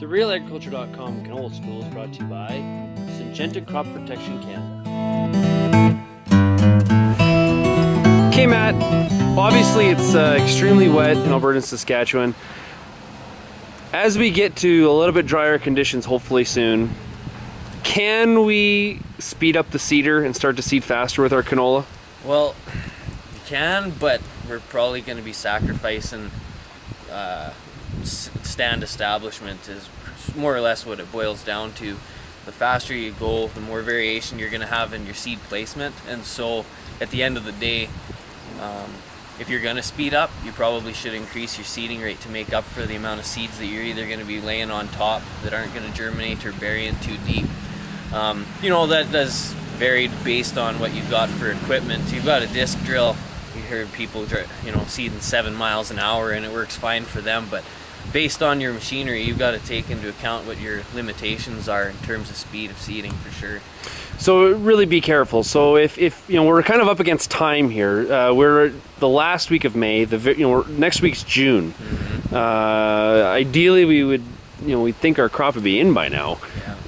RealAgriculture.com Canola School is brought to you by Syngenta Crop Protection Canada. Okay, Matt, obviously it's extremely wet in Alberta and Saskatchewan. As we get to a little bit drier conditions, hopefully soon, can we speed up the seeder and start to seed faster with our canola? Well, you can, but we're probably going to be sacrificing stand establishment is more or less what it boils down to. The faster you go, the more variation you're going to have in your seed placement, and so at the end of the day, if you're going to speed up, you probably should increase your seeding rate to make up for the amount of seeds that you're either going to be laying on top that aren't going to germinate or bury in too deep. That does vary based on what you've got for equipment. You've got a disc drill. You heard people, seeding 7 miles an hour, and it works fine for them. But based on your machinery, you've got to take into account what your limitations are in terms of speed of seeding, for sure. So really be careful. So if we're kind of up against time here, we're the last week of May. Next week's June. Mm-hmm. Ideally, we think our crop would be in by now.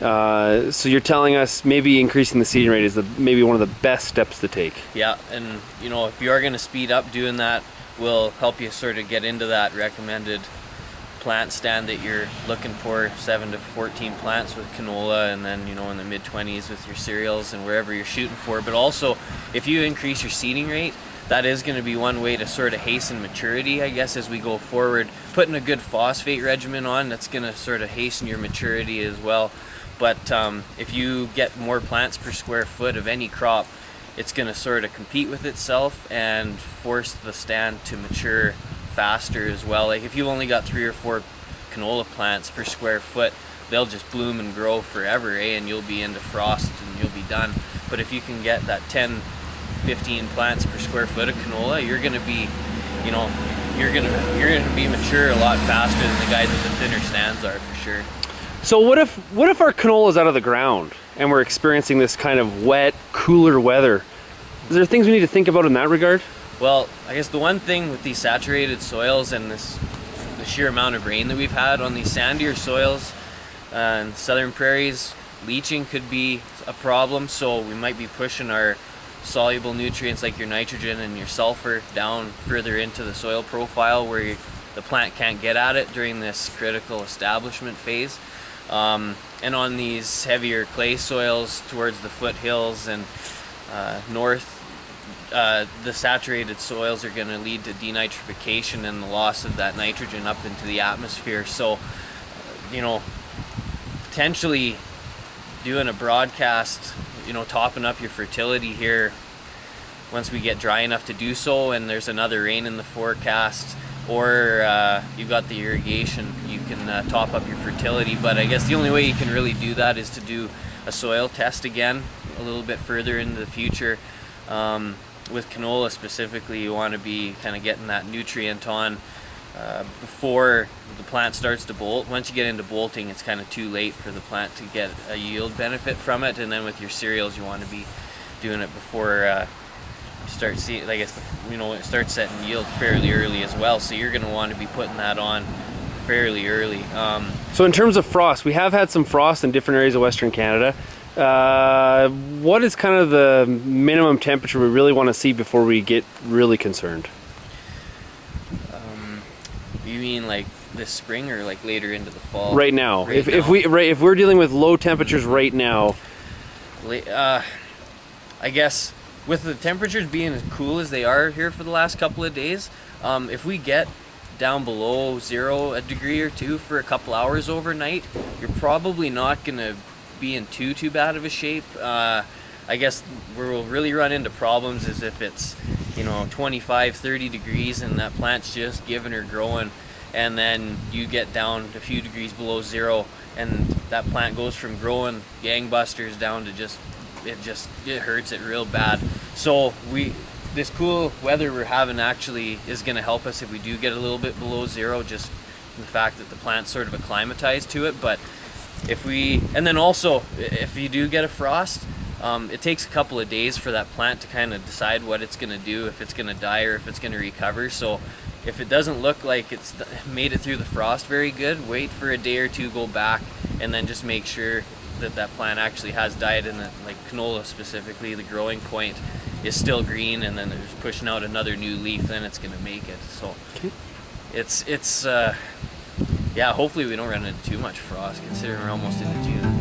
Yeah. So you're telling us maybe increasing the seeding rate is maybe one of the best steps to take. Yeah, and if you are going to speed up, doing that will help you sort of get into that recommended plant stand that you're looking for, 7 to 14 plants with canola, and then in the mid-20s with your cereals and wherever you're shooting for. But also, if you increase your seeding rate, that is going to be one way to sort of hasten maturity, I guess, as we go forward. Putting a good phosphate regimen on, that's going to sort of hasten your maturity as well. But if you get more plants per square foot of any crop, it's going to sort of compete with itself and force the stand to mature faster as well. Like if you've only got 3 or 4 canola plants per square foot, they'll just bloom and grow forever, and you'll be into frost and you'll be done. But if you can get that 10, 15 plants per square foot of canola, you're going to be, you're going to be mature a lot faster than the guys with the thinner stands are, for sure. So what if our canola is out of the ground and we're experiencing this kind of wet, cooler weather? Is there things we need to think about in that regard? Well, I guess the one thing with these saturated soils and the sheer amount of rain that we've had on these sandier soils and southern prairies, leaching could be a problem. So we might be pushing our soluble nutrients like your nitrogen and your sulfur down further into the soil profile where the plant can't get at it during this critical establishment phase. And on these heavier clay soils towards the foothills and north, the saturated soils are going to lead to denitrification and the loss of that nitrogen up into the atmosphere. So, potentially doing a broadcast, topping up your fertility here once we get dry enough to do so, and there's another rain in the forecast, or you've got the irrigation, you can top up your fertility. But I guess the only way you can really do that is to do a soil test again a little bit further into the future. With canola specifically, you want to be kind of getting that nutrient on before the plant starts to bolt. Once you get into bolting, it's kind of too late for the plant to get a yield benefit from it. And then with your cereals, you want to be doing it before you start seeing, I guess, it starts setting yield fairly early as well. So you're going to want to be putting that on fairly early. So in terms of frost, we have had some frost in different areas of Western Canada. What is kind of the minimum temperature we really want to see before we get really concerned? You mean like this spring or like later into the fall? Right now. If we're dealing with low temperatures right now, I guess with the temperatures being as cool as they are here for the last couple of days, if we get down below 0 a degree or 2 for a couple hours overnight, you're probably not going to be in too bad of a shape. I guess where we'll really run into problems is if it's 25, 30 degrees and that plant's just giving or growing, and then you get down a few degrees below 0 and that plant goes from growing gangbusters down to it hurts it real bad. So this cool weather we're having actually is going to help us if we do get a little bit below 0, just from the fact that the plant's sort of acclimatized to it. But if you do get a frost, it takes a couple of days for that plant to kind of decide what it's going to do, if it's going to die or if it's going to recover. So if it doesn't look like it's made it through the frost very good, wait for a day or two, go back, and then just make sure that that plant actually has died, and that, like canola specifically, the growing point is still green, and then it's pushing out another new leaf, then it's going to make it. So it's yeah, hopefully we don't run into too much frost, considering we're almost into June.